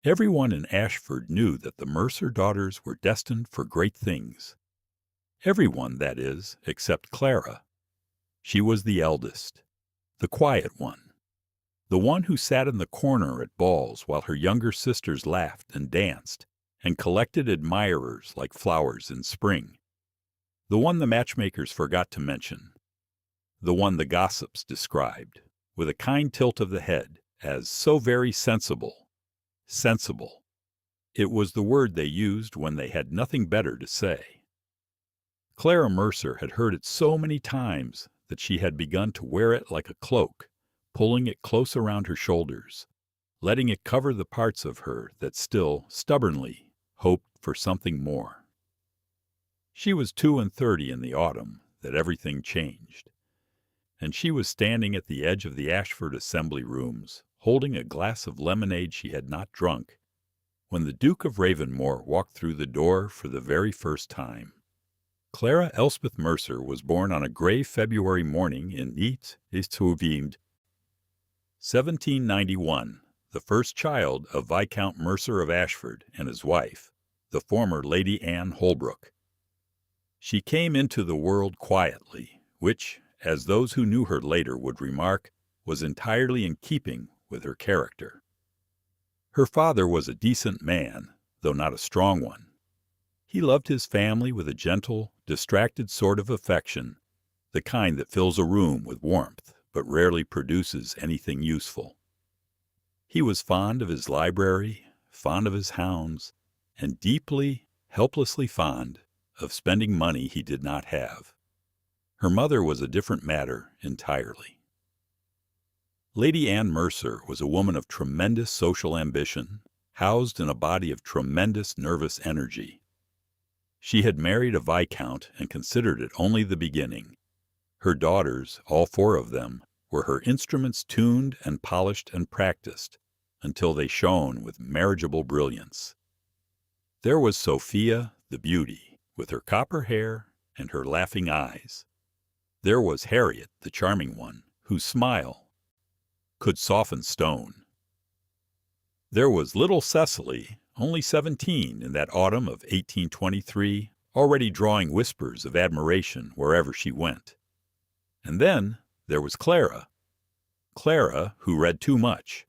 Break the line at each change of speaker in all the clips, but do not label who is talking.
Everyone in Ashford knew that the Mercer daughters were destined for great things. Everyone, that is, except Clara. She was the eldest, the quiet one, the one who sat in the corner at balls while her younger sisters laughed and danced and collected admirers like flowers in spring, the one the matchmakers forgot to mention, the one the gossips described, with a kind tilt of the head, as so very sensible. Sensible. It was the word they used when they had nothing better to say. Clara Mercer had heard it so many times that she had begun to wear it like a cloak, pulling it close around her shoulders, letting it cover the parts of her that still, stubbornly, hoped for something more. She was 32 in the autumn that everything changed, and she was standing at the edge of the Ashford Assembly Rooms, holding a glass of lemonade she had not drunk, when the Duke of Ravenmore walked through the door for the very first time. Clara Elspeth Mercer was born on a gray February morning in Niet Istuvimd, 1791, the first child of Viscount Mercer of Ashford and his wife, the former Lady Anne Holbrook. She came into the world quietly, which, as those who knew her later would remark, was entirely in keeping with her character. Her father was a decent man, though not a strong one. He loved his family with a gentle, distracted sort of affection, the kind that fills a room with warmth but rarely produces anything useful. He was fond of his library, fond of his hounds, and deeply, helplessly fond of spending money he did not have. Her mother was a different matter entirely. Lady Anne Mercer was a woman of tremendous social ambition, housed in a body of tremendous nervous energy. She had married a viscount and considered it only the beginning. Her daughters, all 4 of them, were her instruments tuned and polished and practiced until they shone with marriageable brilliance. There was Sophia, the beauty, with her copper hair and her laughing eyes. There was Harriet, the charming one, whose smile could soften stone. There was little Cecily, only 17 in that autumn of 1823, already drawing whispers of admiration wherever she went. And then there was Clara. Clara, who read too much.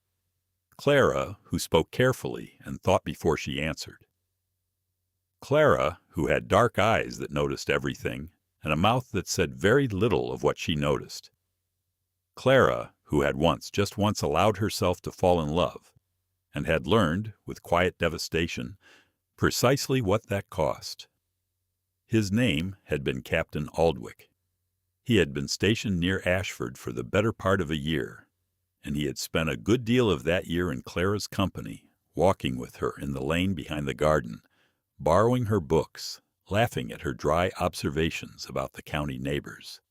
Clara, who spoke carefully and thought before she answered. Clara, who had dark eyes that noticed everything, and a mouth that said very little of what she noticed. Clara, who had just once allowed herself to fall in love, and had learned, with quiet devastation, precisely what that cost. His name had been Captain Aldwych. He had been stationed near Ashford for the better part of a year, and he had spent a good deal of that year in Clara's company, walking with her in the lane behind the garden, borrowing her books, laughing at her dry observations about the county neighbors.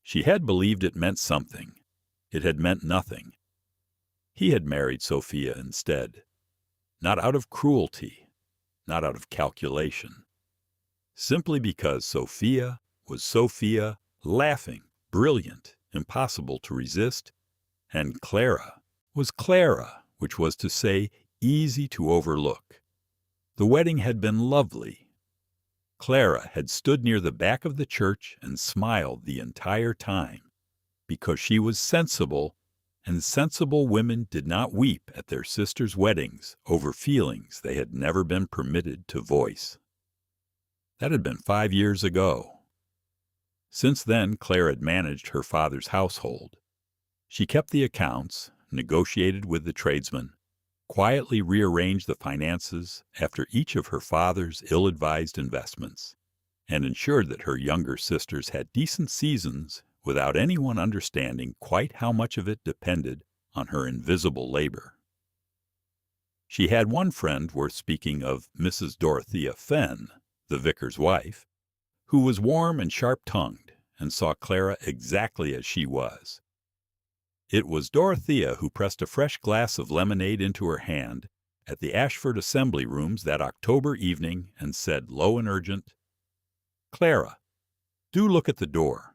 She had believed it meant something. It had meant nothing. He had married Sophia instead, not out of cruelty, not out of calculation, simply because Sophia was Sophia, laughing, brilliant, impossible to resist, and Clara was Clara, which was to say, easy to overlook. The wedding had been lovely. Clara had stood near the back of the church and smiled the entire time, because she was sensible, and sensible women did not weep at their sisters' weddings over feelings they had never been permitted to voice. That had been 5 years ago. Since then, Clara had managed her father's household. She kept the accounts, negotiated with the tradesmen, quietly rearranged the finances after each of her father's ill-advised investments, and ensured that her younger sisters had decent seasons without anyone understanding quite how much of it depended on her invisible labor. She had one friend worth speaking of, Mrs. Dorothea Fenn, the vicar's wife, who was warm and sharp-tongued and saw Clara exactly as she was. It was Dorothea who pressed a fresh glass of lemonade into her hand at the Ashford Assembly Rooms that October evening and said, low and urgent, "Clara, do look at the door."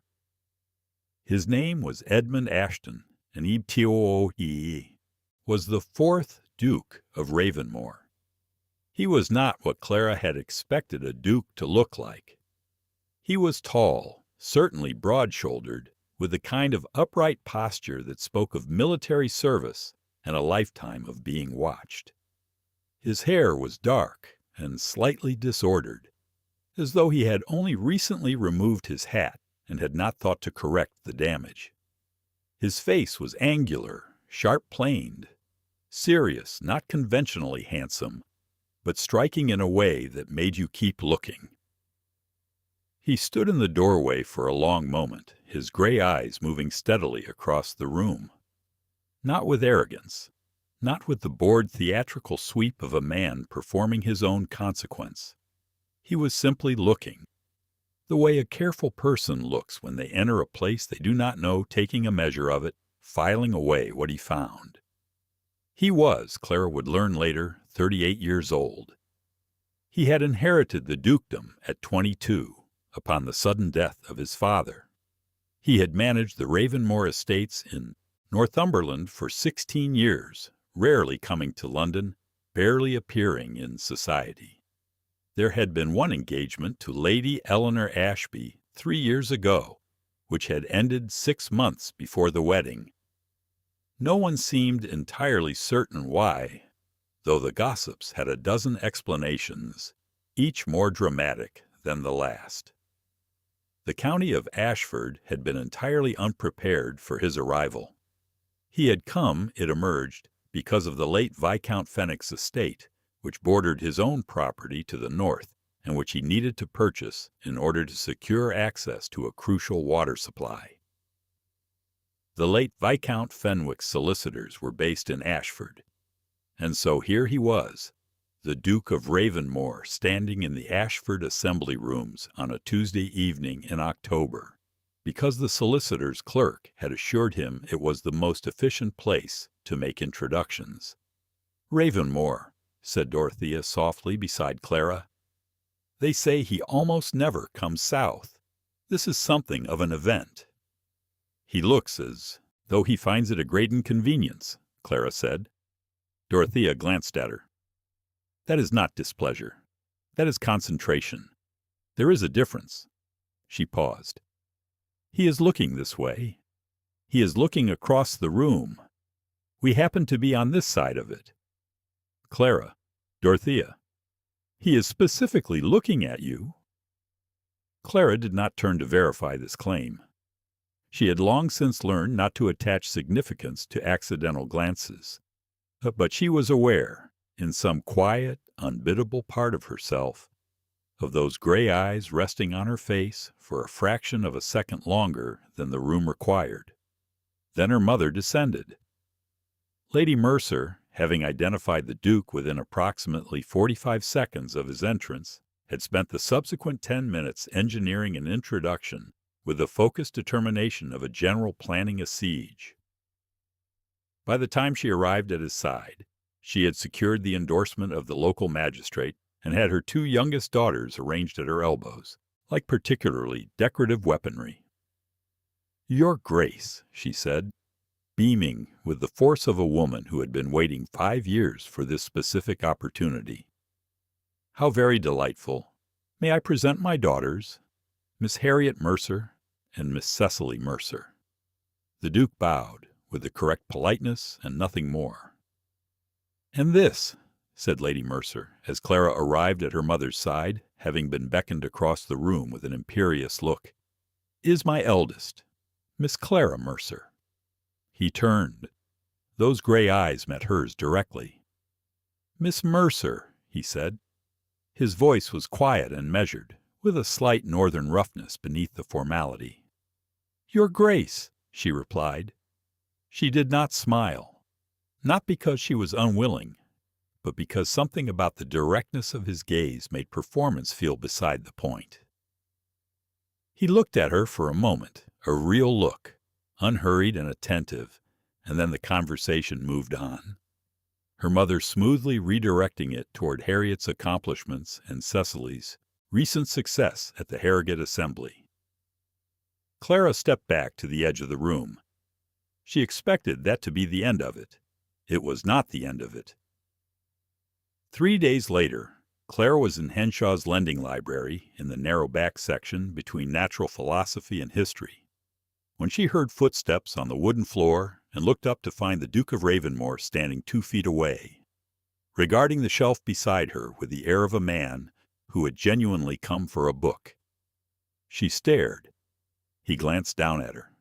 His name was Edmund Ashton, and Ebtoo was the 4th Duke of Ravenmore. He was not what Clara had expected a duke to look like. He was tall, certainly broad-shouldered, with the kind of upright posture that spoke of military service and a lifetime of being watched. His hair was dark and slightly disordered, as though he had only recently removed his hat and had not thought to correct the damage. His face was angular, sharp-planed, serious, not conventionally handsome, but striking in a way that made you keep looking. He stood in the doorway for a long moment, his gray eyes moving steadily across the room. Not with arrogance, not with the bored theatrical sweep of a man performing his own consequence. He was simply looking, the way a careful person looks when they enter a place they do not know, taking a measure of it, filing away what he found. He was, Clara would learn later, 38 years old. He had inherited the dukedom at 22, upon the sudden death of his father. He had managed the Ravenmore estates in Northumberland for 16 years, rarely coming to London, barely appearing in society. There had been one engagement to Lady Eleanor Ashby 3 years ago, which had ended 6 months before the wedding. No one seemed entirely certain why, though the gossips had a dozen explanations, each more dramatic than the last. The county of Ashford had been entirely unprepared for his arrival. He had come, it emerged, because of the late Viscount Fenwick's estate, which bordered his own property to the north, and which he needed to purchase in order to secure access to a crucial water supply. The late Viscount Fenwick's solicitors were based in Ashford, and so here he was, the Duke of Ravenmore, standing in the Ashford Assembly Rooms on a Tuesday evening in October, because the solicitor's clerk had assured him it was the most efficient place to make introductions. "Ravenmore," said Dorothea softly beside Clara. "They say he almost never comes south. This is something of an event." "He looks as though he finds it a great inconvenience," Clara said. Dorothea glanced at her. "That is not displeasure. That is concentration. There is a difference." She paused. "He is looking this way. He is looking across the room. We happen to be on this side of it." "Clara, Dorothea, he is specifically looking at you." Clara did not turn to verify this claim. She had long since learned not to attach significance to accidental glances, but she was aware, in some quiet, unbiddable part of herself, of those gray eyes resting on her face for a fraction of a second longer than the room required. Then her mother descended. Lady Mercer, having identified the Duke within approximately 45 seconds of his entrance, had spent the subsequent 10 minutes engineering an introduction with the focused determination of a general planning a siege. By the time she arrived at his side, she had secured the endorsement of the local magistrate and had her 2 youngest daughters arranged at her elbows, like particularly decorative weaponry. "Your Grace," she said, beaming with the force of a woman who had been waiting 5 years for this specific opportunity. "How very delightful. May I present my daughters, Miss Harriet Mercer and Miss Cecily Mercer." The Duke bowed, with the correct politeness and nothing more. "And this," said Lady Mercer, as Clara arrived at her mother's side, having been beckoned across the room with an imperious look, "is my eldest, Miss Clara Mercer." He turned. Those gray eyes met hers directly. "Miss Mercer," he said. His voice was quiet and measured, with a slight northern roughness beneath the formality. "Your Grace," she replied. She did not smile, not because she was unwilling, but because something about the directness of his gaze made performance feel beside the point. He looked at her for a moment, a real look, unhurried and attentive, and then the conversation moved on, her mother smoothly redirecting it toward Harriet's accomplishments and Cecily's recent success at the Harrogate Assembly. Clara stepped back to the edge of the room. She expected that to be the end of it. It was not the end of it. 3 days later, Claire was in Henshaw's lending library in the narrow back section between natural philosophy and history, when she heard footsteps on the wooden floor and looked up to find the Duke of Ravenmore standing 2 feet away, regarding the shelf beside her with the air of a man who had genuinely come for a book. She stared. He glanced down at her.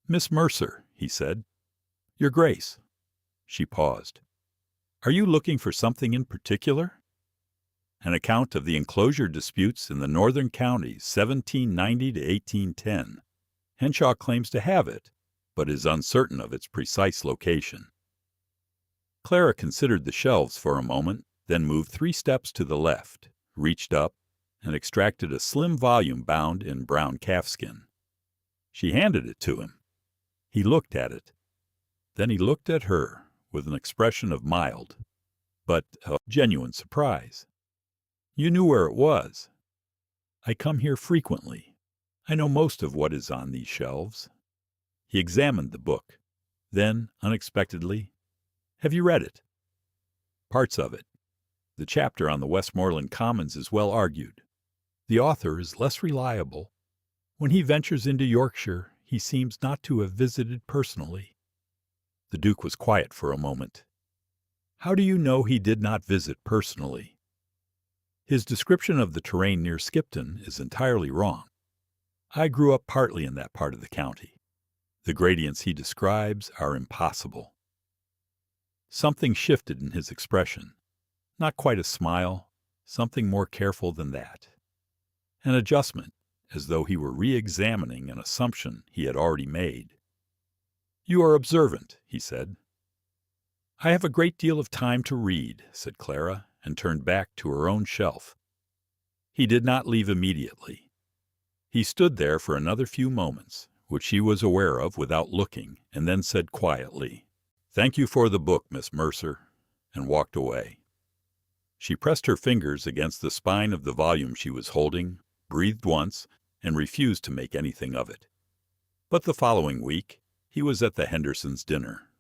"Miss Mercer," he said. "Your Grace." She paused. "Are you looking for something in particular?" "An account of the enclosure disputes in the northern counties 1790 to 1810. Henshaw claims to have it, but is uncertain of its precise location." Clara considered the shelves for a moment, then moved 3 steps to the left, reached up, and extracted a slim volume bound in brown calfskin. She handed it to him. He looked at it. Then he looked at her with an expression of mild, but of genuine surprise. "You knew where it was." "I come here frequently. I know most of what is on these shelves." He examined the book. Then, unexpectedly, "Have you read it?" "Parts of it. The chapter on the Westmoreland Commons is well argued. The author is less reliable. When he ventures into Yorkshire, he seems not to have visited personally." The Duke was quiet for a moment. "How do you know he did not visit personally?" "His description of the terrain near Skipton is entirely wrong. I grew up partly in that part of the county. The gradients he describes are impossible." Something shifted in his expression. Not quite a smile, something more careful than that. An adjustment, as though he were re-examining an assumption he had already made. "You are observant," he said. "I have a great deal of time to read," said Clara, and turned back to her own shelf. He did not leave immediately. He stood there for another few moments, which she was aware of without looking, and then said quietly, "Thank you for the book, Miss Mercer," and walked away. She pressed her fingers against the spine of the volume she was holding, breathed once, and refused to make anything of it. But the following week he was at the Hendersons' dinner,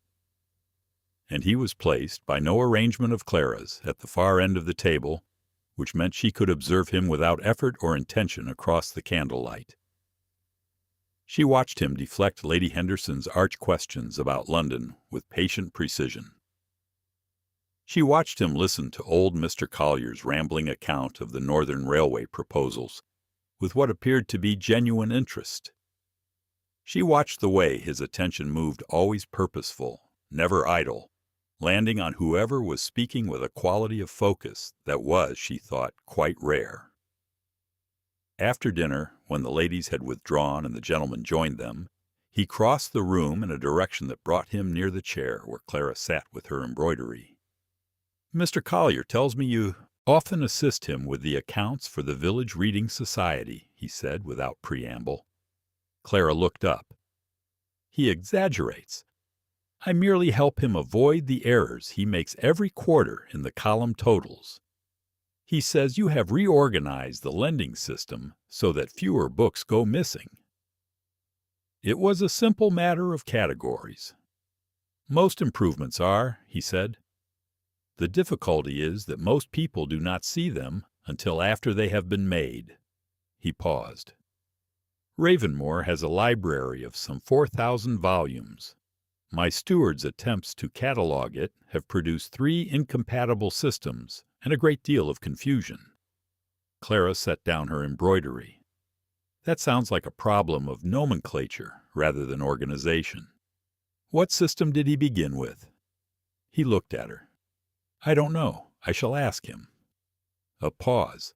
and he was placed, by no arrangement of Clara's, at the far end of the table, which meant she could observe him without effort or intention across the candlelight. She watched him deflect Lady Henderson's arch questions about London with patient precision. She watched him listen to old Mr. Collier's rambling account of the Northern Railway proposals, with what appeared to be genuine interest. She watched the way his attention moved, always purposeful, never idle, landing on whoever was speaking with a quality of focus that was, she thought, quite rare. After dinner, when the ladies had withdrawn and the gentlemen joined them, he crossed the room in a direction that brought him near the chair where Clara sat with her embroidery. "Mr. Collier tells me you often assist him with the accounts for the Village Reading Society," he said without preamble. Clara looked up. "He exaggerates. I merely help him avoid the errors he makes every quarter in the column totals. He says you have reorganized the lending system so that fewer books go missing. It was a simple matter of categories. Most improvements are, he said. The difficulty is that most people do not see them until after they have been made." He paused. "Ravenmore has a library of some 4,000 volumes. My steward's attempts to catalog it have produced 3 incompatible systems and a great deal of confusion." Clara set down her embroidery. "That sounds like a problem of nomenclature rather than organization. What system did he begin with?" He looked at her. "I don't know. I shall ask him." A pause.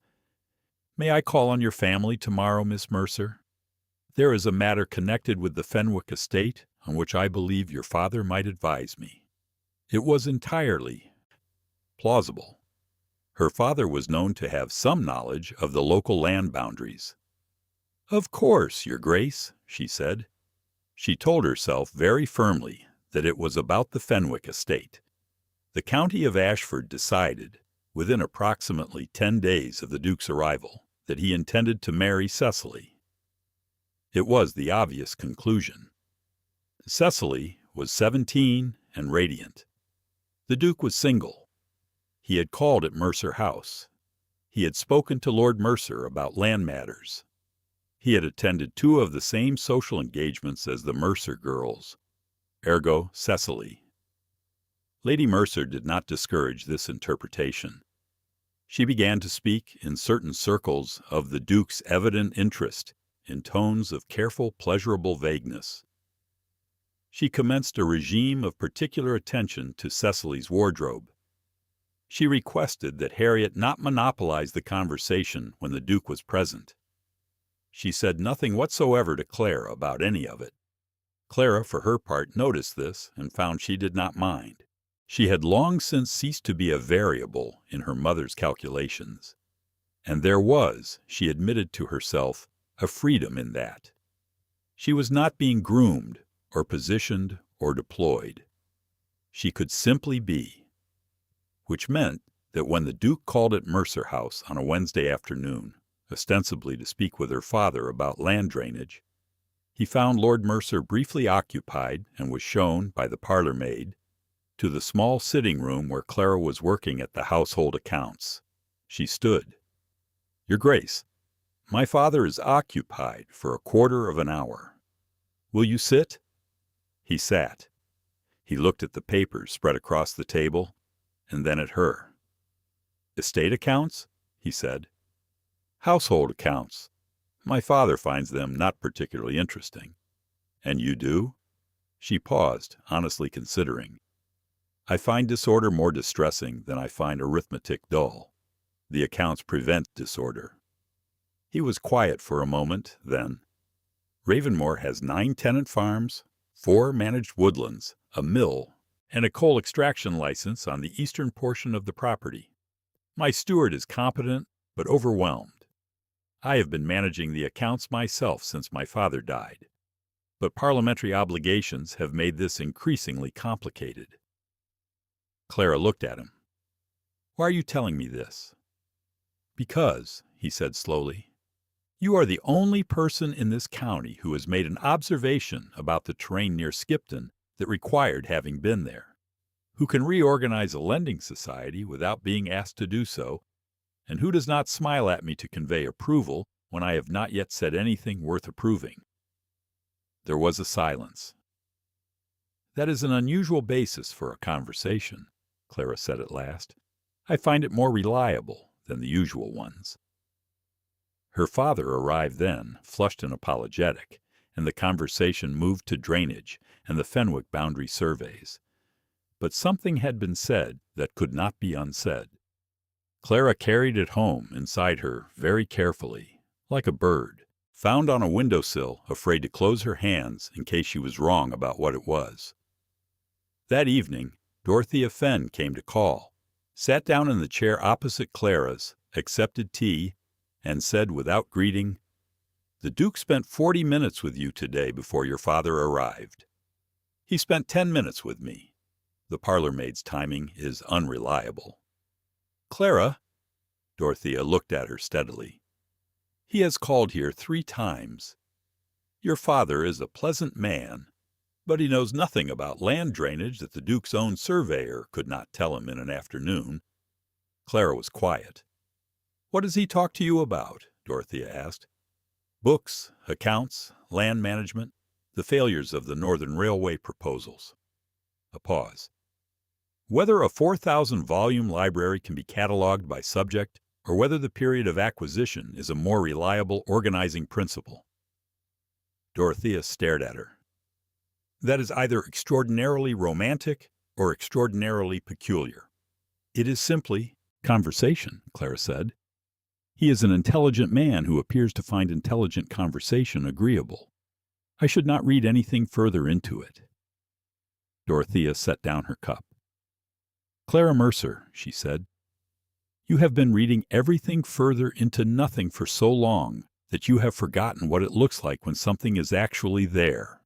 "May I call on your family tomorrow, Miss Mercer? There is a matter connected with the Fenwick estate on which I believe your father might advise me." It was entirely plausible. Her father was known to have some knowledge of the local land boundaries. "Of course, Your Grace," she said. She told herself very firmly that it was about the Fenwick estate. The county of Ashford decided, within approximately 10 days of the Duke's arrival, that he intended to marry Cecily. It was the obvious conclusion. Cecily was 17 and radiant. The Duke was single. He had called at Mercer House. He had spoken to Lord Mercer about land matters. He had attended 2 of the same social engagements as the Mercer girls, ergo Cecily. Lady Mercer did not discourage this interpretation. She began to speak in certain circles of the Duke's evident interest in tones of careful, pleasurable vagueness. She commenced a regime of particular attention to Cecily's wardrobe. She requested that Harriet not monopolize the conversation when the Duke was present. She said nothing whatsoever to Clara about any of it. Clara, for her part, noticed this and found she did not mind. She had long since ceased to be a variable in her mother's calculations, and there was, she admitted to herself, a freedom in that. She was not being groomed or positioned or deployed. She could simply be, which meant that when the Duke called at Mercer House on a Wednesday afternoon, ostensibly to speak with her father about land drainage, he found Lord Mercer briefly occupied and was shown by the parlor maid to the small sitting room where Clara was working at the household accounts. She stood. "Your Grace, my father is occupied for a quarter of an hour. Will you sit?" He sat. He looked at the papers spread across the table, and then at her. "Estate accounts?" he said. "Household accounts. My father finds them not particularly interesting." "And you do?" She paused, honestly considering. "I find disorder more distressing than I find arithmetic dull. The accounts prevent disorder." He was quiet for a moment, then. "Ravenmore has 9 tenant farms, 4 managed woodlands, a mill, and a coal extraction license on the eastern portion of the property. My steward is competent, but overwhelmed. I have been managing the accounts myself since my father died, but parliamentary obligations have made this increasingly complicated." Clara looked at him. "Why are you telling me this?" "Because," he said slowly, "you are the only person in this county who has made an observation about the terrain near Skipton that required having been there, who can reorganize a lending society without being asked to do so, and who does not smile at me to convey approval when I have not yet said anything worth approving." There was a silence. "That is an unusual basis for a conversation," Clara said at last. "I find it more reliable than the usual ones." Her father arrived then, flushed and apologetic, and the conversation moved to drainage and the Fenwick boundary surveys. But something had been said that could not be unsaid. Clara carried it home inside her very carefully, like a bird, found on a windowsill, afraid to close her hands in case she was wrong about what it was. That evening, Dorothea Fenn came to call, sat down in the chair opposite Clara's, accepted tea, and said without greeting, "The Duke spent 40 minutes with you today before your father arrived. He spent 10 minutes with me. The parlor maid's timing is unreliable." "Clara," Dorothea looked at her steadily, "he has called here 3 times. Your father is a pleasant man, but he knows nothing about land drainage that the Duke's own surveyor could not tell him in an afternoon." Clara was quiet. "What does he talk to you about?" Dorothea asked. "Books, accounts, land management, the failures of the Northern Railway proposals." A pause. "Whether a 4,000-volume library can be catalogued by subject, or whether the period of acquisition is a more reliable organizing principle." Dorothea stared at her. "That is either extraordinarily romantic or extraordinarily peculiar." "It is simply conversation," Clara said. "He is an intelligent man who appears to find intelligent conversation agreeable. I should not read anything further into it." Dorothea set down her cup. "Clara Mercer," she said, "you have been reading everything further into nothing for so long that you have forgotten what it looks like when something is actually there."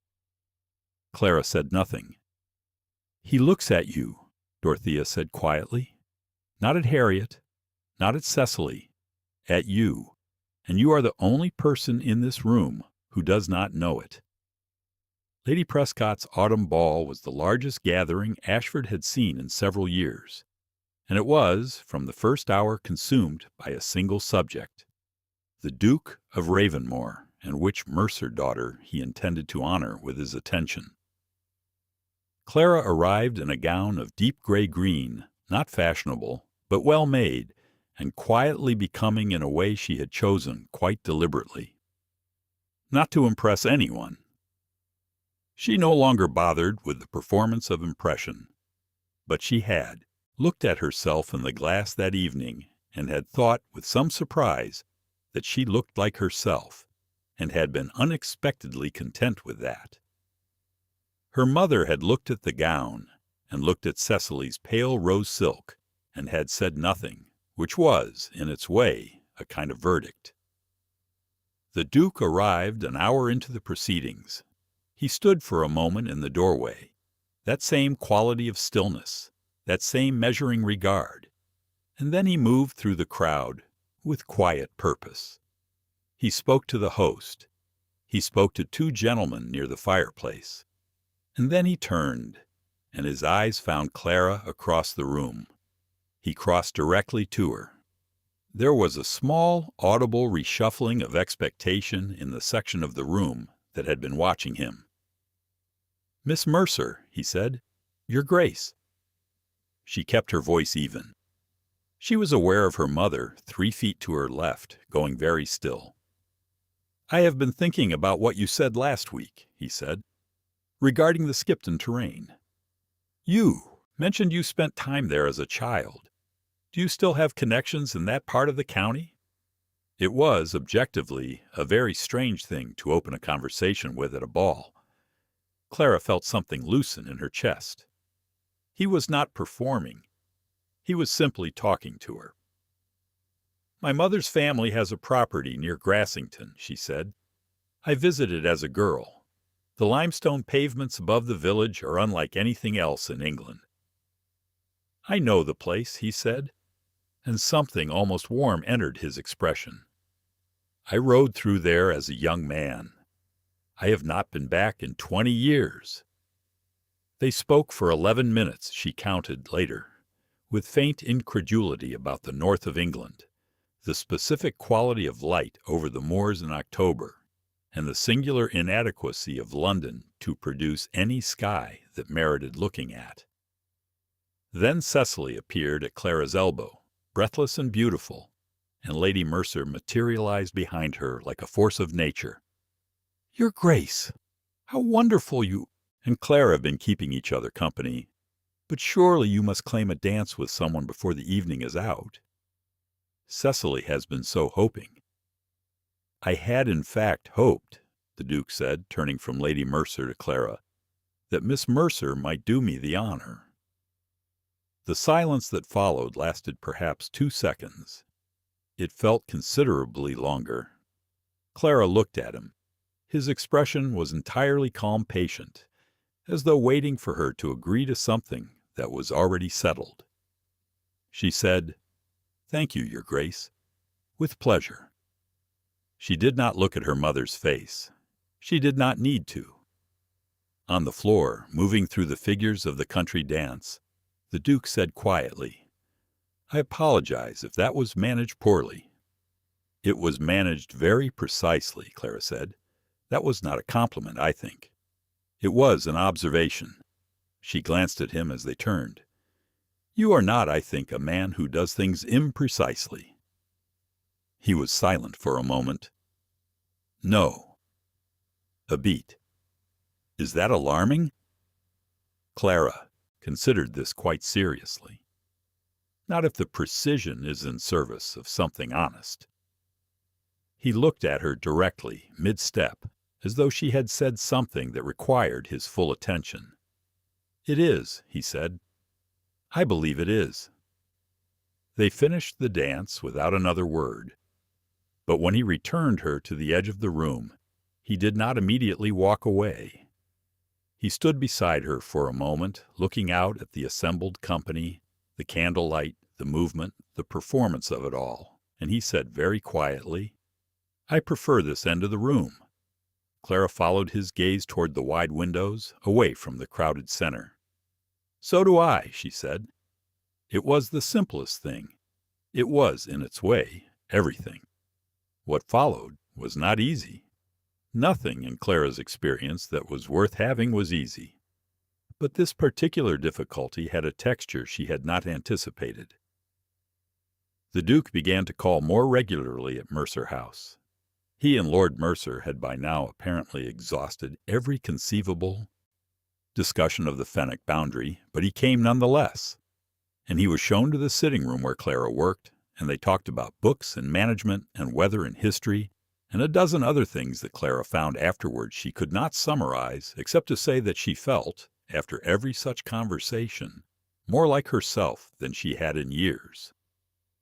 Clara said nothing. "He looks at you," Dorothea said quietly. "Not at Harriet, not at Cecily, at you, and you are the only person in this room who does not know it." Lady Prescott's autumn ball was the largest gathering Ashford had seen in several years, and it was, from the first hour, consumed by a single subject, the Duke of Ravenmore, and which Mercer daughter he intended to honor with his attention. Clara arrived in a gown of deep gray green, not fashionable, but well made, and quietly becoming in a way she had chosen quite deliberately. Not to impress anyone. She no longer bothered with the performance of impression, but she had looked at herself in the glass that evening and had thought with some surprise that she looked like herself, and had been unexpectedly content with that. Her mother had looked at the gown, and looked at Cecily's pale rose silk, and had said nothing, which was, in its way, a kind of verdict. The Duke arrived an hour into the proceedings. He stood for a moment in the doorway, that same quality of stillness, that same measuring regard, and then he moved through the crowd with quiet purpose. He spoke to the host. He spoke to two gentlemen near the fireplace. And then he turned, and his eyes found Clara across the room. He crossed directly to her. There was a small, audible reshuffling of expectation in the section of the room that had been watching him. "Miss Mercer," he said, "Your Grace." She kept her voice even. She was aware of her mother, 3 feet to her left, going very still. "I have been thinking about what you said last week," he said, "regarding the Skipton terrain. You mentioned you spent time there as a child. Do you still have connections in that part of the county?" It was, objectively, a very strange thing to open a conversation with at a ball. Clara felt something loosen in her chest. He was not performing. He was simply talking to her. "My mother's family has a property near Grassington," she said. "I visited as a girl. The limestone pavements above the village are unlike anything else in England." "I know the place," he said, and something almost warm entered his expression. "I rode through there as a young man. I have not been back in 20 years. They spoke for 11 minutes, she counted later, with faint incredulity about the north of England, the specific quality of light over the moors in October, and the singular inadequacy of London to produce any sky that merited looking at. Then Cecily appeared at Clara's elbow, breathless and beautiful, and Lady Mercer materialized behind her like a force of nature. "Your Grace, how wonderful you and Clara have been keeping each other company, but surely you must claim a dance with someone before the evening is out." "Cecily has been so hoping." "I had in fact hoped," the Duke said, turning from Lady Mercer to Clara, "that Miss Mercer might do me the honor." The silence that followed lasted perhaps 2 seconds. It felt considerably longer. Clara looked at him. His expression was entirely calm, patient, as though waiting for her to agree to something that was already settled. She said, "Thank you, Your Grace. With pleasure." She did not look at her mother's face. She did not need to. On the floor, moving through the figures of the country dance, the Duke said quietly, "I apologize if that was managed poorly." "It was managed very precisely," Clara said. "That was not a compliment, I think. It was an observation." She glanced at him as they turned. "You are not, I think, a man who does things imprecisely." He was silent for a moment. "No." A beat. "Is that alarming?" Clara considered this quite seriously. "Not if the precision is in service of something honest." He looked at her directly, mid-step, as though she had said something that required his full attention. "It is," he said. "I believe it is." They finished the dance without another word. But when he returned her to the edge of the room, he did not immediately walk away. He stood beside her for a moment, looking out at the assembled company, the candlelight, the movement, the performance of it all, and he said very quietly, "I prefer this end of the room." Clara followed his gaze toward the wide windows, away from the crowded center. "So do I," she said. It was the simplest thing. It was, in its way, everything. What followed was not easy. Nothing in Clara's experience that was worth having was easy. But this particular difficulty had a texture she had not anticipated. The Duke began to call more regularly at Mercer House. He and Lord Mercer had by now apparently exhausted every conceivable discussion of the Fenwick boundary, but he came nonetheless. And he was shown to the sitting room where Clara worked, and they talked about books and management and weather and history, and a dozen other things that Clara found afterwards she could not summarize except to say that she felt, after every such conversation, more like herself than she had in years.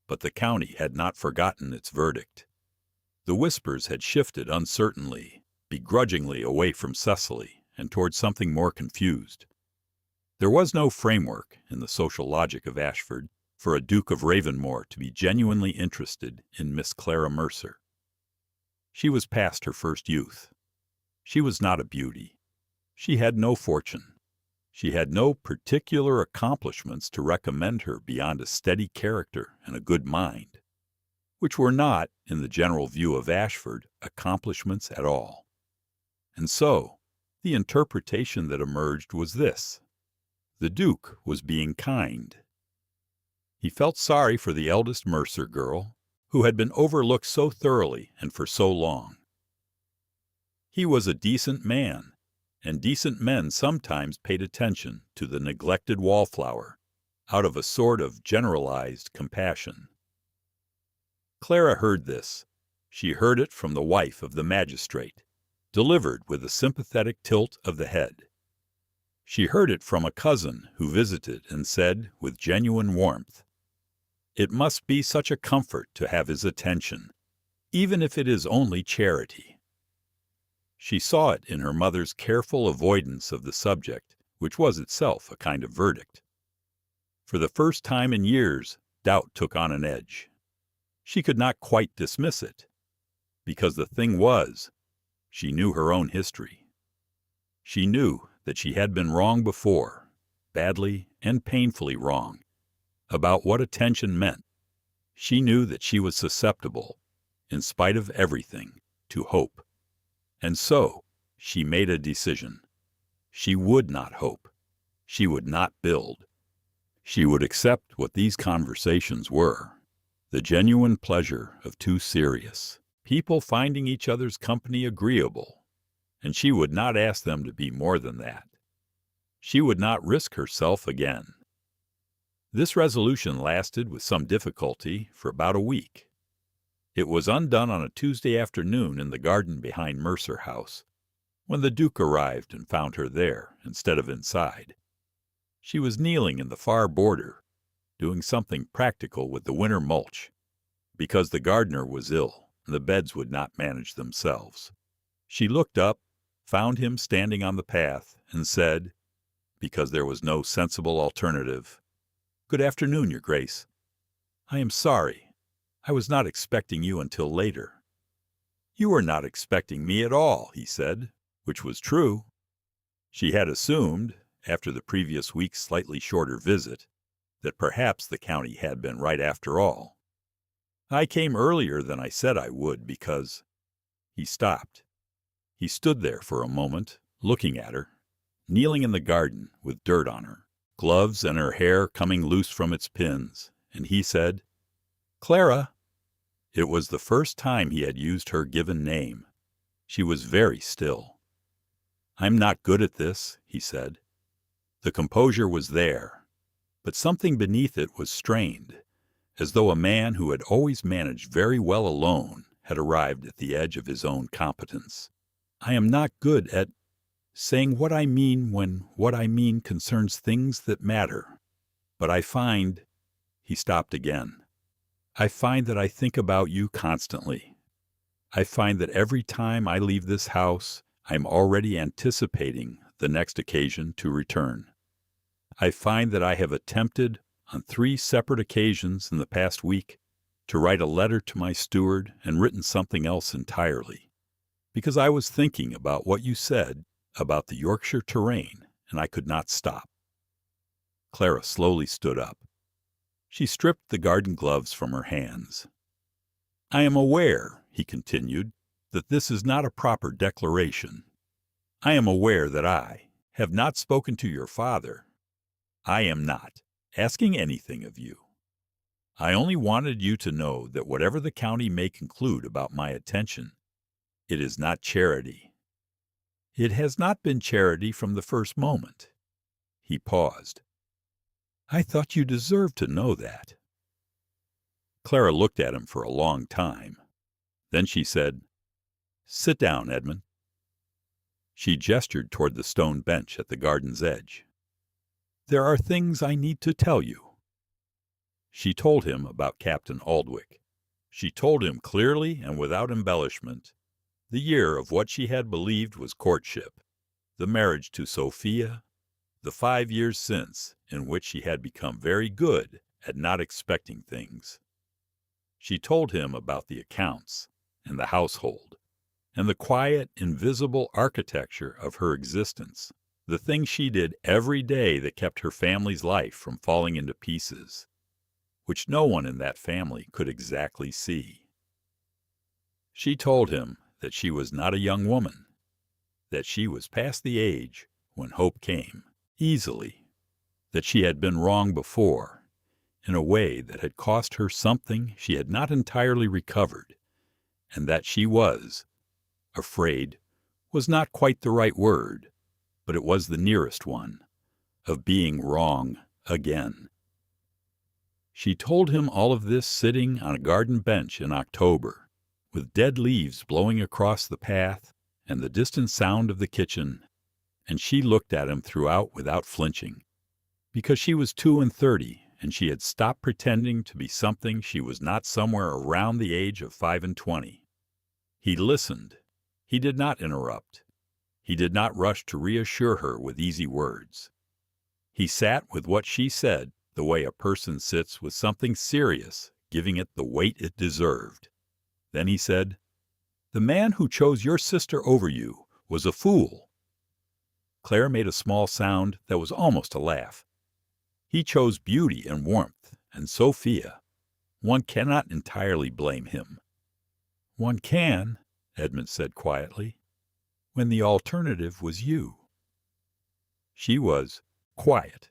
But the county had not forgotten its verdict. The whispers had shifted uncertainly, begrudgingly away from Cecily and toward something more confused. There was no framework in the social logic of Ashford for a Duke of Ravenmore to be genuinely interested in Miss Clara Mercer. She was past her first youth. She was not a beauty. She had no fortune. She had no particular accomplishments to recommend her beyond a steady character and a good mind, which were not, in the general view of Ashford, accomplishments at all. And so, the interpretation that emerged was this: the Duke was being kind. He felt sorry for the eldest Mercer girl, who had been overlooked so thoroughly and for so long. He was a decent man, and decent men sometimes paid attention to the neglected wallflower, out of a sort of generalized compassion. Clara heard this. She heard it from the wife of the magistrate, delivered with a sympathetic tilt of the head. She heard it from a cousin who visited and said, with genuine warmth, "It must be such a comfort to have his attention, even if it is only charity." She saw it in her mother's careful avoidance of the subject, which was itself a kind of verdict. For the first time in years, doubt took on an edge. She could not quite dismiss it, because the thing was, she knew her own history. She knew that she had been wrong before, badly and painfully wrong, about what attention meant. She knew that she was susceptible, in spite of everything, to hope. And so, she made a decision. She would not hope. She would not build. She would accept what these conversations were, the genuine pleasure of two serious people finding each other's company agreeable, and she would not ask them to be more than that. She would not risk herself again. This resolution lasted with some difficulty for about a week. It was undone on a Tuesday afternoon in the garden behind Mercer House, when the Duke arrived and found her there instead of inside. She was kneeling in the far border, doing something practical with the winter mulch, because the gardener was ill and the beds would not manage themselves. She looked up, found him standing on the path, and said, because there was no sensible alternative, "Good afternoon, Your Grace. I am sorry. I was not expecting you until later." "You were not expecting me at all," he said, which was true. She had assumed, after the previous week's slightly shorter visit, that perhaps the county had been right after all. "I came earlier than I said I would because—" He stopped. He stood there for a moment, looking at her, kneeling in the garden with dirt on her, gloves and her hair coming loose from its pins, and he said, "Clara." It was the first time he had used her given name. She was very still. "I'm not good at this," he said. The composure was there, but something beneath it was strained, as though a man who had always managed very well alone had arrived at the edge of his own competence. "I am not good at saying what I mean when what I mean concerns things that matter. But I find—" He stopped again. "I find that I think about you constantly. I find that every time I leave this house, I'm already anticipating the next occasion to return. I find that I have attempted, on 3 separate occasions in the past week, to write a letter to my steward and written something else entirely, because I was thinking about what you said about the Yorkshire terrain, and I could not stop." Clara slowly stood up. She stripped the garden gloves from her hands. "I am aware," he continued, "that this is not a proper declaration. I am aware that I have not spoken to your father. I am not asking anything of you. I only wanted you to know that whatever the county may conclude about my attention, it is not charity. It has not been charity from the first moment." He paused. "I thought you deserved to know that." Clara looked at him for a long time. Then she said, "Sit down, Edmund." She gestured toward the stone bench at the garden's edge. "There are things I need to tell you." She told him about Captain Aldwych. She told him clearly and without embellishment the year of what she had believed was courtship, the marriage to Sophia, the 5 years since in which she had become very good at not expecting things. She told him about the accounts and the household, and the quiet, invisible architecture of her existence, the things she did every day that kept her family's life from falling into pieces, which no one in that family could exactly see. She told him that she was not a young woman, that she was past the age when hope came easily, that she had been wrong before, in a way that had cost her something she had not entirely recovered, and that she was afraid was not quite the right word, but it was the nearest one, of being wrong again. She told him all of this sitting on a garden bench in October, with dead leaves blowing across the path and the distant sound of the kitchen, and she looked at him throughout without flinching, because she was 32 and she had stopped pretending to be something she was not somewhere around the age of 25. He listened. He did not interrupt. He did not rush to reassure her with easy words. He sat with what she said the way a person sits with something serious, giving it the weight it deserved. Then he said, "The man who chose your sister over you was a fool." Claire made a small sound that was almost a laugh. "He chose beauty and warmth and Sophia. One cannot entirely blame him." "One can," Edmund said quietly, "when the alternative was you." She was quiet.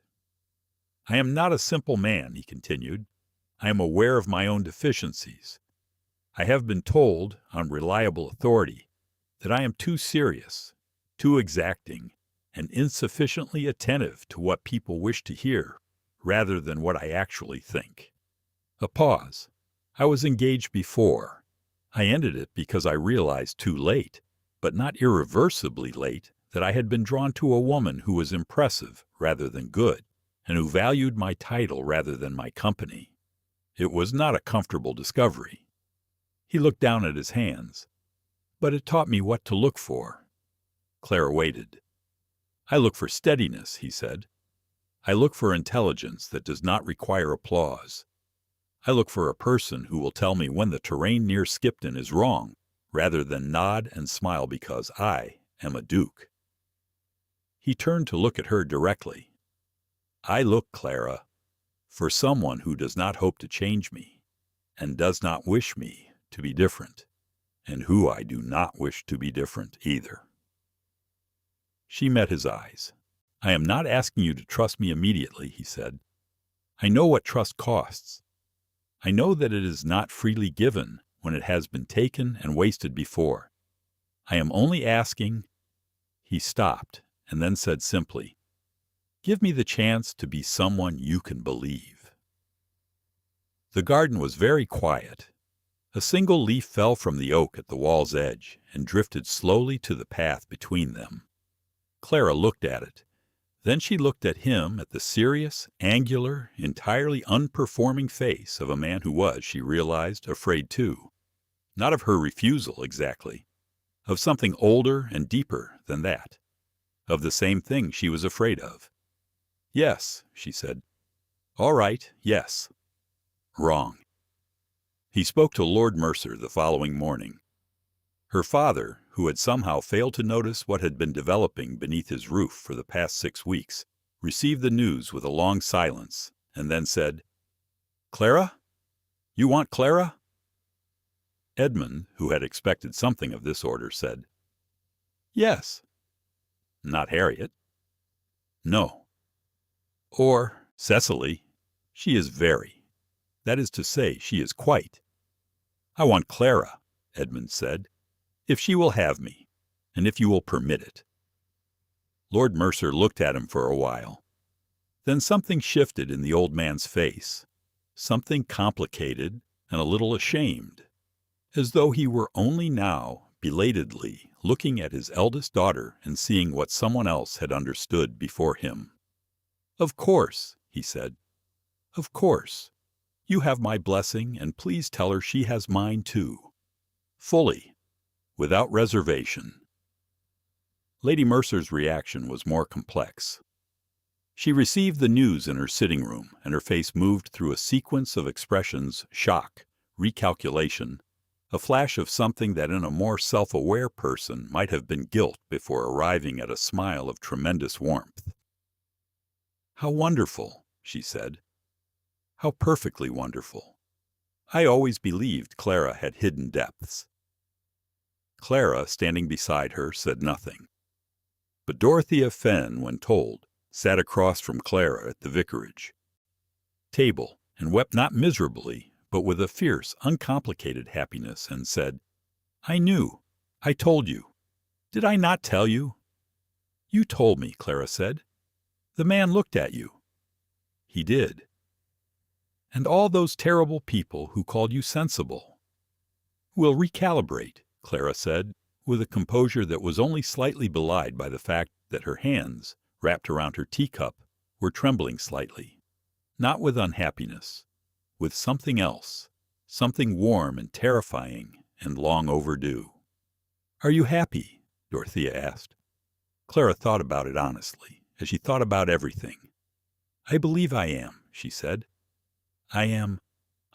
"I am not a simple man," he continued. "I am aware of my own deficiencies. I have been told, on reliable authority, that I am too serious, too exacting, and insufficiently attentive to what people wish to hear, rather than what I actually think." A pause. "I was engaged before. I ended it because I realized too late, but not irreversibly late, that I had been drawn to a woman who was impressive rather than good, and who valued my title rather than my company. It was not a comfortable discovery." He looked down at his hands. "But it taught me what to look for." Clara waited. "I look for steadiness," he said. "I look for intelligence that does not require applause. I look for a person who will tell me when the terrain near Skipton is wrong, rather than nod and smile because I am a duke." He turned to look at her directly. "I look, Clara, for someone who does not hope to change me, and does not wish me to be different, and who I do not wish to be different either." She met his eyes. "I am not asking you to trust me immediately," he said. "I know what trust costs. I know that it is not freely given when it has been taken and wasted before. I am only asking—" He stopped and then said simply, "Give me the chance to be someone you can believe." The garden was very quiet. A single leaf fell from the oak at the wall's edge and drifted slowly to the path between them. Clara looked at it. Then she looked at him, at the serious, angular, entirely unperforming face of a man who was, she realized, afraid too. Not of her refusal, exactly. Of something older and deeper than that. Of the same thing she was afraid of. "Yes," she said. "All right, yes." Wrong. He spoke to Lord Mercer the following morning. Her father, who had somehow failed to notice what had been developing beneath his roof for the past 6 weeks, received the news with a long silence, and then said, Clara? You want Clara?" Edmund, who had expected something of this order, said, "Yes." "Not Harriet?" "No." Or Cecily? "She is very. That is to say, she is quite." "I want Clara," Edmund said, "if she will have me, and if you will permit it." Lord Mercer looked at him for a while. Then something shifted in the old man's face, something complicated and a little ashamed, as though he were only now, belatedly, looking at his eldest daughter and seeing what someone else had understood before him. "Of course," he said. "Of course. You have my blessing, and please tell her she has mine too. Fully, without reservation." Lady Mercer's reaction was more complex. She received the news in her sitting room, and her face moved through a sequence of expressions: shock, recalculation, a flash of something that in a more self-aware person might have been guilt before arriving at a smile of tremendous warmth. "How wonderful," she said. "How perfectly wonderful. I always believed Clara had hidden depths." Clara, standing beside her, said nothing. But Dorothea Fenn, when told, sat across from Clara at the vicarage table and wept not miserably, but with a fierce, uncomplicated happiness, and said, "I knew. I told you. Did I not tell you?" "You told me," Clara said. "The man looked at you." "He did." "And all those terrible people who called you sensible." "We'll recalibrate," Clara said, with a composure that was only slightly belied by the fact that her hands, wrapped around her teacup, were trembling slightly. Not with unhappiness, with something else, something warm and terrifying and long overdue. "Are you happy?" Dorothea asked. Clara thought about it honestly, as she thought about everything. "I believe I am," she said. I am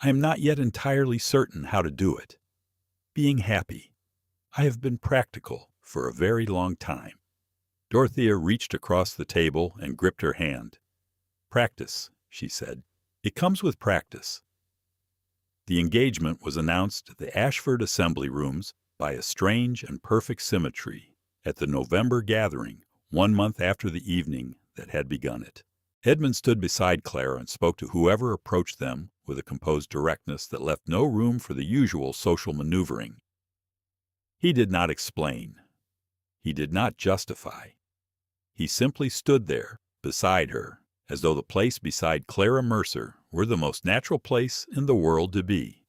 not yet entirely certain how to do it. Being happy. I have been practical for a very long time." Dorothea reached across the table and gripped her hand. "Practice," she said. "It comes with practice." The engagement was announced at the Ashford Assembly Rooms by a strange and perfect symmetry at the November gathering 1 month after the evening that had begun it. Edmund stood beside Clara and spoke to whoever approached them with a composed directness that left no room for the usual social maneuvering. He did not explain. He did not justify. He simply stood there, beside her, as though the place beside Clara Mercer were the most natural place in the world to be.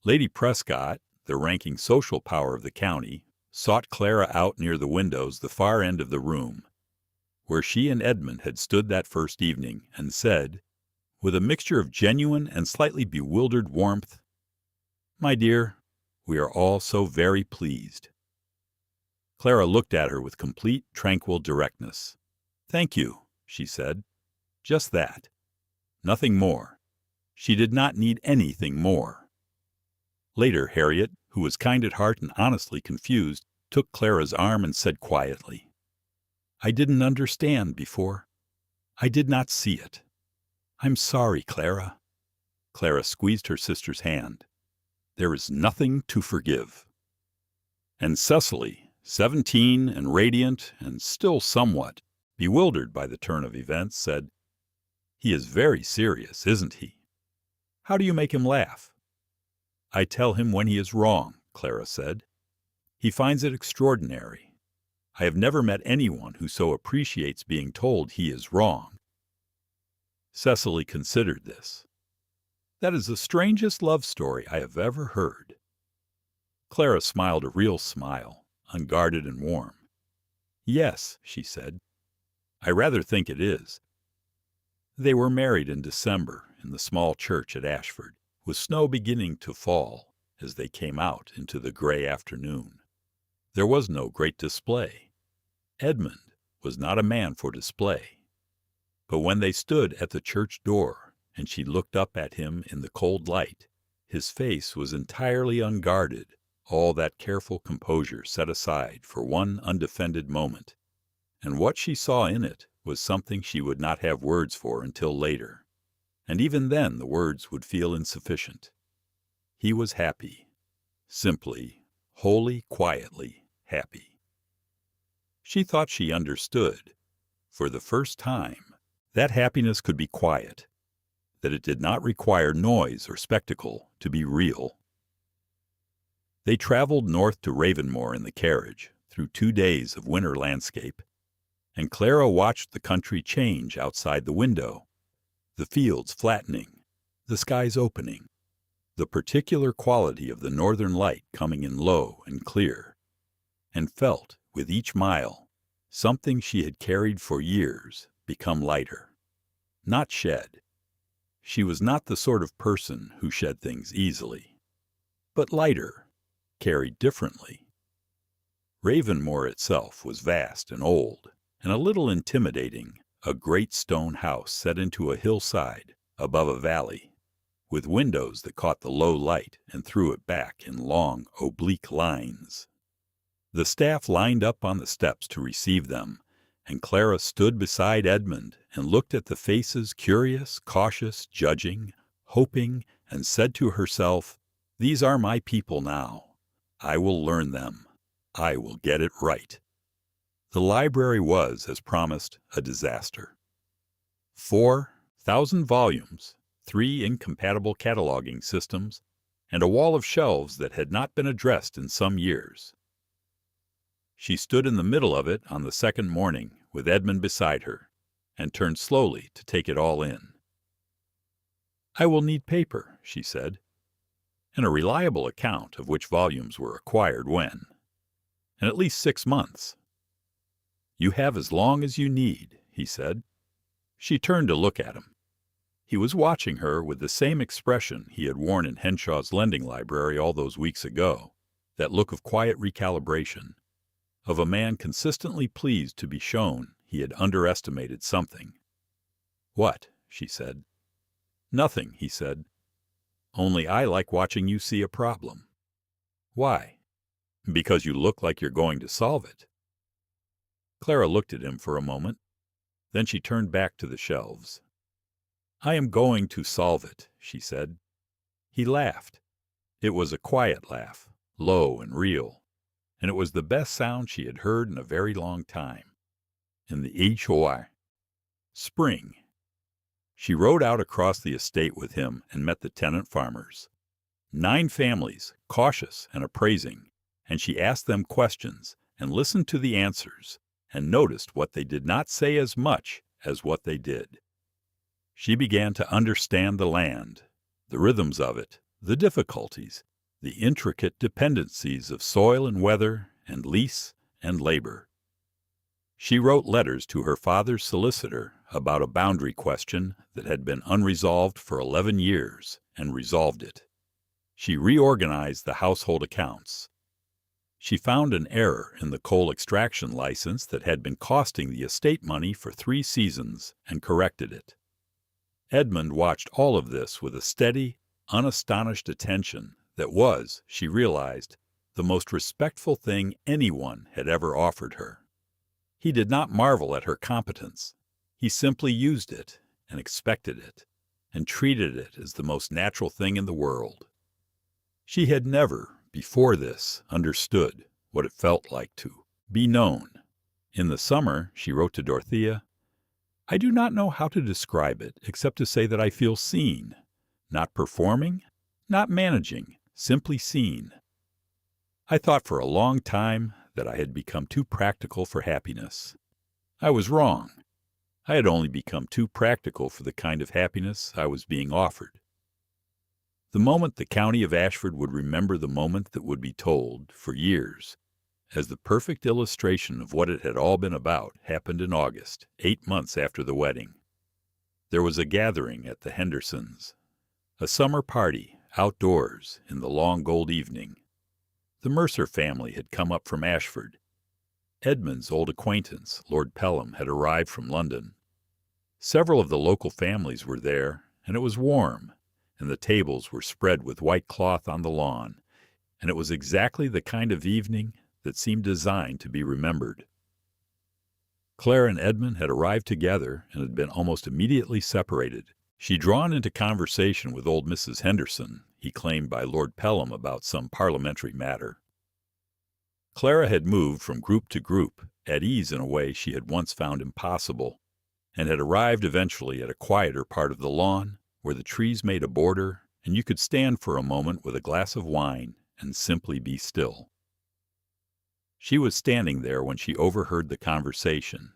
Lady Prescott, the ranking social power of the county, sought Clara out near the windows the far end of the room, where she and Edmund had stood that first evening, and said, with a mixture of genuine and slightly bewildered warmth, "My dear, we are all so very pleased." Clara looked at her with complete, tranquil directness. "Thank you," she said. Just that. Nothing more. She did not need anything more. Later, Harriet, who was kind at heart and honestly confused, took Clara's arm and said quietly, "I didn't understand before. I did not see it. I'm sorry, Clara." Clara squeezed her sister's hand. "There is nothing to forgive." And Cecily, 17 and radiant and still somewhat bewildered by the turn of events, said, "He is very serious, isn't he? How do you make him laugh?" "I tell him when he is wrong," Clara said. "He finds it extraordinary. I have never met anyone who so appreciates being told he is wrong." Cecily considered this. "That is the strangest love story I have ever heard." Clara smiled a real smile, unguarded and warm. "Yes," she said, "I rather think it is." They were married in December in the small church at Ashford, with snow beginning to fall as they came out into the gray afternoon. There was no great display. Edmund was not a man for display. But when they stood at the church door and she looked up at him in the cold light, his face was entirely unguarded, all that careful composure set aside for one undefended moment, and what she saw in it was something she would not have words for until later, and even then the words would feel insufficient. He was happy, simply, wholly, quietly happy. She thought she understood, for the first time, that happiness could be quiet, that it did not require noise or spectacle to be real. They traveled north to Ravenmore in the carriage, through 2 days of winter landscape, and Clara watched the country change outside the window, the fields flattening, the skies opening, the particular quality of the northern light coming in low and clear, and felt, with each mile, something she had carried for years become lighter, not shed. She was not the sort of person who shed things easily, but lighter, carried differently. Ravenmore itself was vast and old, and a little intimidating, a great stone house set into a hillside above a valley, with windows that caught the low light and threw it back in long, oblique lines. The staff lined up on the steps to receive them, and Clara stood beside Edmund and looked at the faces, curious, cautious, judging, hoping, and said to herself, "These are my people now. I will learn them. I will get it right." The library was, as promised, a disaster. 4,000 volumes, 3 incompatible cataloging systems, and a wall of shelves that had not been addressed in some years. She stood in the middle of it on the second morning, with Edmund beside her, and turned slowly to take it all in. "I will need paper," she said, "and a reliable account of which volumes were acquired when, and at least 6 months." "You have as long as you need," he said. She turned to look at him. He was watching her with the same expression he had worn in Henshaw's lending library all those weeks ago, that look of quiet recalibration, of a man consistently pleased to be shown he had underestimated something. "What?" she said. "Nothing," he said. "Only I like watching you see a problem." "Why?" "Because you look like you're going to solve it." Clara looked at him for a moment. Then she turned back to the shelves. "I am going to solve it," she said. He laughed. It was a quiet laugh, low and real, and it was the best sound she had heard in a very long time. In the HOI. Spring. She rode out across the estate with him and met the tenant farmers. 9 families, cautious and appraising, and she asked them questions and listened to the answers and noticed what they did not say as much as what they did. She began to understand the land, the rhythms of it, the difficulties, the intricate dependencies of soil and weather and lease and labor. She wrote letters to her father's solicitor about a boundary question that had been unresolved for 11 years and resolved it. She reorganized the household accounts. She found an error in the coal extraction license that had been costing the estate money for 3 seasons and corrected it. Edmund watched all of this with a steady, unastonished attention that was, she realized, the most respectful thing anyone had ever offered her. He did not marvel at her competence. He simply used it and expected it and treated it as the most natural thing in the world. She had never, before this, understood what it felt like to be known. In the summer, she wrote to Dorothea, "I do not know how to describe it except to say that I feel seen, not performing, not managing, simply seen. I thought for a long time that I had become too practical for happiness. I was wrong. I had only become too practical for the kind of happiness I was being offered." The moment the county of Ashford would remember the moment that would be told, for years, as the perfect illustration of what it had all been about happened in August, 8 months after the wedding. There was a gathering at the Hendersons, a summer party, outdoors, in the long gold evening. The Mercer family had come up from Ashford. Edmund's old acquaintance, Lord Pelham, had arrived from London. Several of the local families were there, and it was warm, and the tables were spread with white cloth on the lawn, and it was exactly the kind of evening that seemed designed to be remembered. Clara and Edmund had arrived together and had been almost immediately separated, She'd drawn into conversation with old Mrs. Henderson, he claimed by Lord Pelham about some parliamentary matter. Clara had moved from group to group, at ease in a way she had once found impossible, and had arrived eventually at a quieter part of the lawn, where the trees made a border, and you could stand for a moment with a glass of wine and simply be still. She was standing there when she overheard the conversation.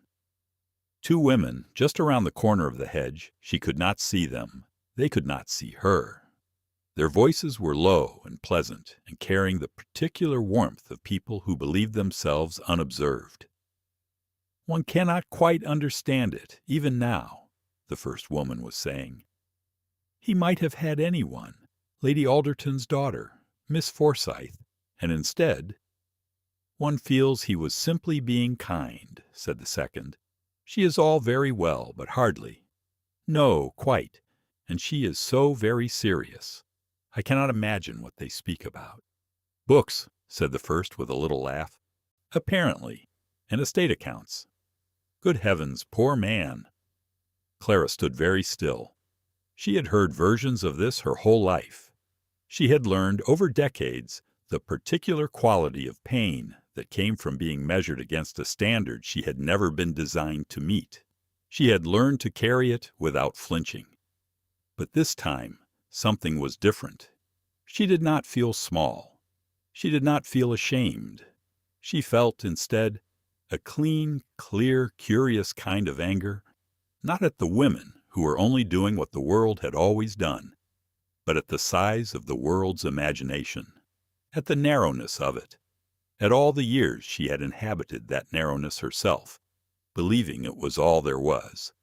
Two women, just around the corner of the hedge, she could not see them. They could not see her. Their voices were low and pleasant, and carrying the particular warmth of people who believed themselves unobserved. "One cannot quite understand it, even now," the first woman was saying. "He might have had anyone, Lady Alderton's daughter, Miss Forsyth, and instead—" "One feels he was simply being kind," said the second. "She is all very well, but hardly. No, quite. And she is so very serious. I cannot imagine what they speak about." "Books," said the first with a little laugh. "Apparently. And estate accounts. Good heavens, poor man." Clara stood very still. She had heard versions of this her whole life. She had learned, over decades, the particular quality of pain that came from being measured against a standard she had never been designed to meet. She had learned to carry it without flinching. But this time, something was different. She did not feel small. She did not feel ashamed. She felt, instead, a clean, clear, curious kind of anger, not at the women who were only doing what the world had always done, but at the size of the world's imagination, at the narrowness of it, at all the years she had inhabited that narrowness herself, believing it was all there was.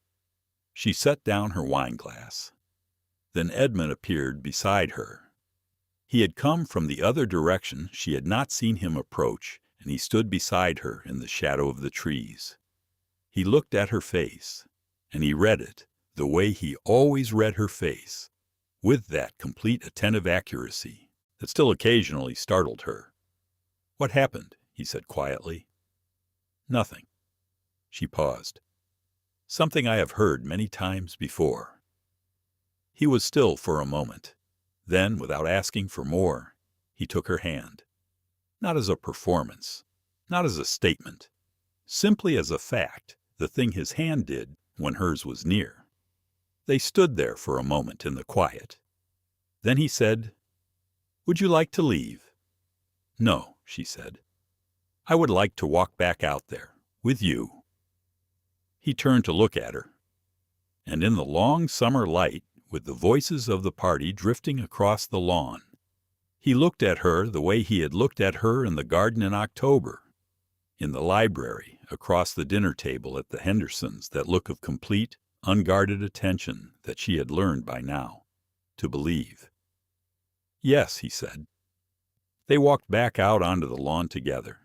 She set down her wine-glass. Then Edmund appeared beside her. He had come from the other direction. She had not seen him approach, and he stood beside her in the shadow of the trees. He looked at her face, and he read it the way he always read her face, with that complete attentive accuracy that still occasionally startled her. "What happened?" he said quietly. "Nothing." She paused. "Something I have heard many times before." He was still for a moment. Then, without asking for more, he took her hand. Not as a performance, not as a statement, simply as a fact, the thing his hand did when hers was near. They stood there for a moment in the quiet. Then he said, "Would you like to leave?" "No," she said. "I would like to walk back out there, with you." He turned to look at her. And in the long summer light, with the voices of the party drifting across the lawn, he looked at her the way he had looked at her in the garden in October, in the library, across the dinner table at the Hendersons, that look of complete, unguarded attention that she had learned by now to believe. "Yes," he said. They walked back out onto the lawn together.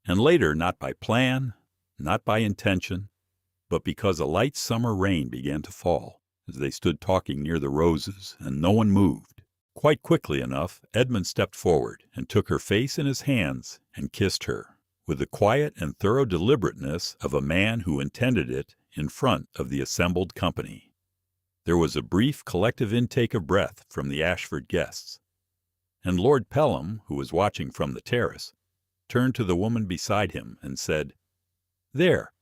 And later, not by plan, not by intention, but because a light summer rain began to fall, as they stood talking near the roses and no one moved, quite quickly enough, Edmund stepped forward and took her face in his hands and kissed her, with the quiet and thorough deliberateness of a man who intended it in front of the assembled company. There was a brief collective intake of breath from the Ashford guests, and Lord Pelham, who was watching from the terrace, turned to the woman beside him and said, "There,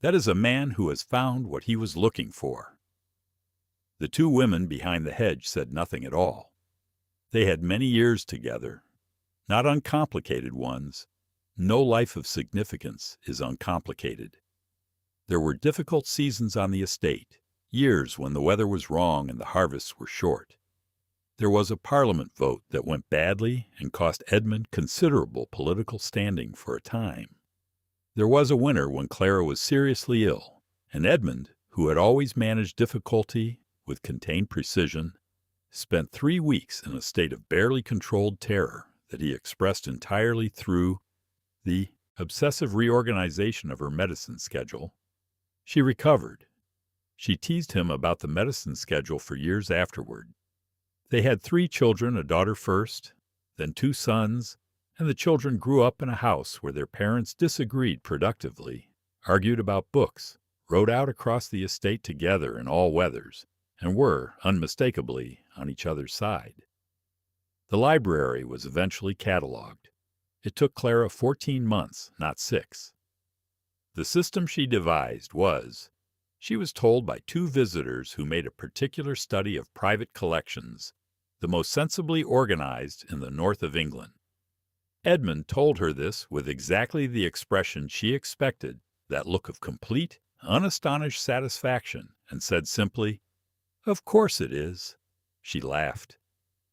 that is a man who has found what he was looking for." The two women behind the hedge said nothing at all. They had many years together, not uncomplicated ones. No life of significance is uncomplicated. There were difficult seasons on the estate, years when the weather was wrong and the harvests were short. There was a Parliament vote that went badly and cost Edmund considerable political standing for a time. There was a winter when Clara was seriously ill, and Edmund, who had always managed difficulty with contained precision, spent 3 weeks in a state of barely controlled terror that he expressed entirely through the obsessive reorganization of her medicine schedule. She recovered. She teased him about the medicine schedule for years afterward. They had 3 children, a daughter first, then 2 sons, and the children grew up in a house where their parents disagreed productively, argued about books, rode out across the estate together in all weathers, and were, unmistakably, on each other's side. The library was eventually catalogued. It took Clara 14 months, not 6. The system she devised was, she was told by 2 visitors who made a particular study of private collections, the most sensibly organized in the north of England. Edmund told her this with exactly the expression she expected, that look of complete, unastonished satisfaction, and said simply, "Of course it is." She laughed.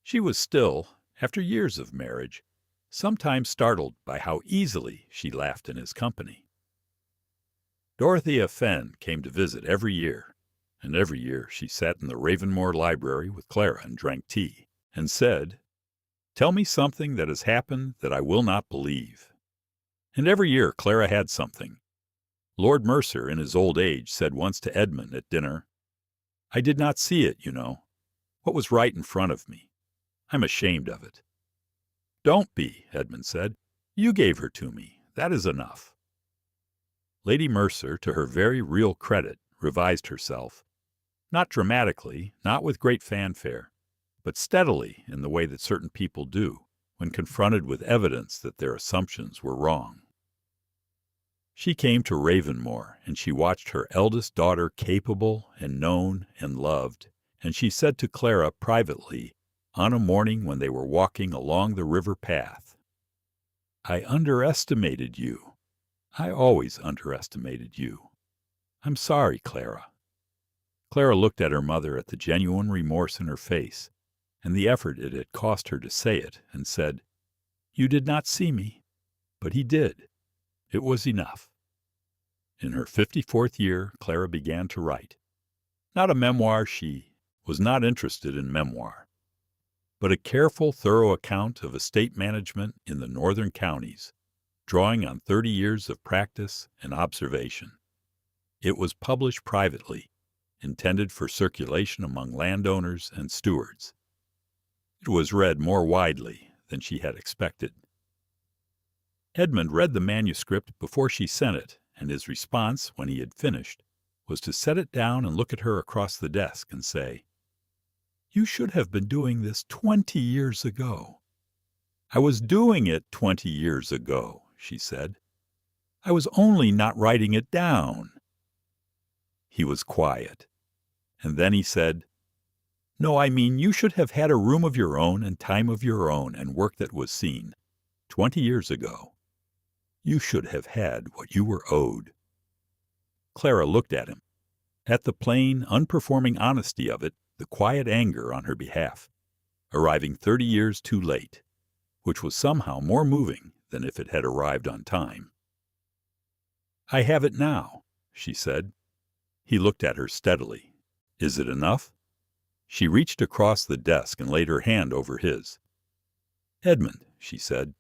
She was still, after years of marriage, sometimes startled by how easily she laughed in his company. Dorothea Fenn came to visit every year, and every year she sat in the Ravenmore library with Clara and drank tea, and said, "Tell me something that has happened that I will not believe." And every year Clara had something. Lord Mercer, in his old age, said once to Edmund at dinner, "I did not see it, you know. What was right in front of me. I'm ashamed of it." "Don't be," Edmund said. "You gave her to me. That is enough." Lady Mercer, to her very real credit, revised herself. Not dramatically, not with great fanfare, but steadily in the way that certain people do when confronted with evidence that their assumptions were wrong. She came to Ravenmore, and she watched her eldest daughter capable and known and loved, and she said to Clara privately, on a morning when they were walking along the river path, "I underestimated you. I always underestimated you. I'm sorry, Clara." Clara looked at her mother at the genuine remorse in her face, and the effort it had cost her to say it, and said, "You did not see me, but he did. It was enough." In her 54th year, Clara began to write. Not a memoir, she was not interested in memoir, but a careful, thorough account of estate management in the northern counties, drawing on 30 years of practice and observation. It was published privately, intended for circulation among landowners and stewards. It was read more widely than she had expected. Edmund read the manuscript before she sent it, and his response, when he had finished, was to set it down and look at her across the desk and say, "You should have been doing this 20 years ago." "I was doing it 20 years ago," she said. "I was only not writing it down." He was quiet, and then he said, "No, I mean you should have had a room of your own and time of your own and work that was seen. 20 years ago. You should have had what you were owed." Clara looked at him, at the plain, unperforming honesty of it, the quiet anger on her behalf, arriving 30 years too late, which was somehow more moving than if it had arrived on time. "I have it now," she said. He looked at her steadily. "Is it enough?" She reached across the desk and laid her hand over his. "Edmund," she said,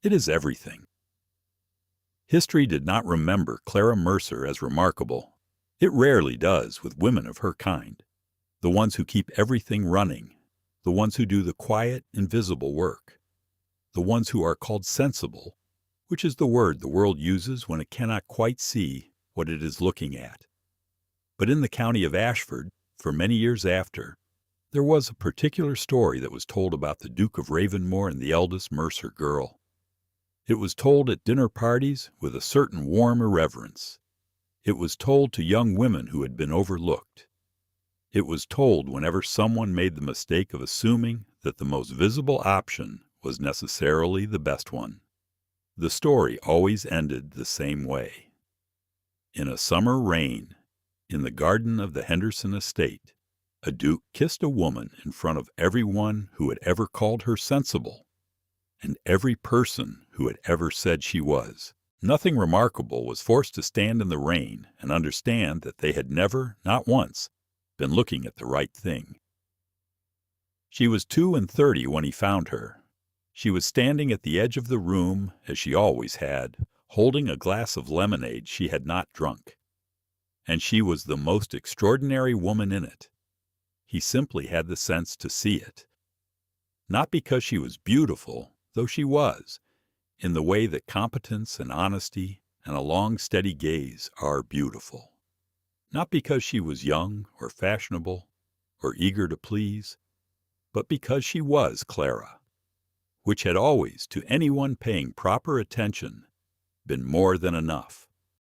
"it is everything." History did not remember Clara Mercer as remarkable. It rarely does with women of her kind, the ones who keep everything running, the ones who do the quiet, invisible work, the ones who are called sensible, which is the word the world uses when it cannot quite see what it is looking at. But in the county of Ashford, for many years after, there was a particular story that was told about the Duke of Ravenmore and the eldest Mercer girl. It was told at dinner parties with a certain warm irreverence. It was told to young women who had been overlooked. It was told whenever someone made the mistake of assuming that the most visible option was necessarily the best one. The story always ended the same way. In a summer rain, in the garden of the Henderson estate, a duke kissed a woman in front of everyone who had ever called her sensible, and every person who had ever said she was. Nothing remarkable was forced to stand in the rain and understand that they had never, not once, been looking at the right thing. She was 32 when he found her. She was standing at the edge of the room, as she always had, holding a glass of lemonade she had not drunk. And she was the most extraordinary woman in it. He simply had the sense to see it. Not because she was beautiful, though she was, in the way that competence and honesty and a long, steady gaze are beautiful. Not because she was young or fashionable or eager to please, but because she was Clara, which had always, to anyone paying proper attention, been more than enough.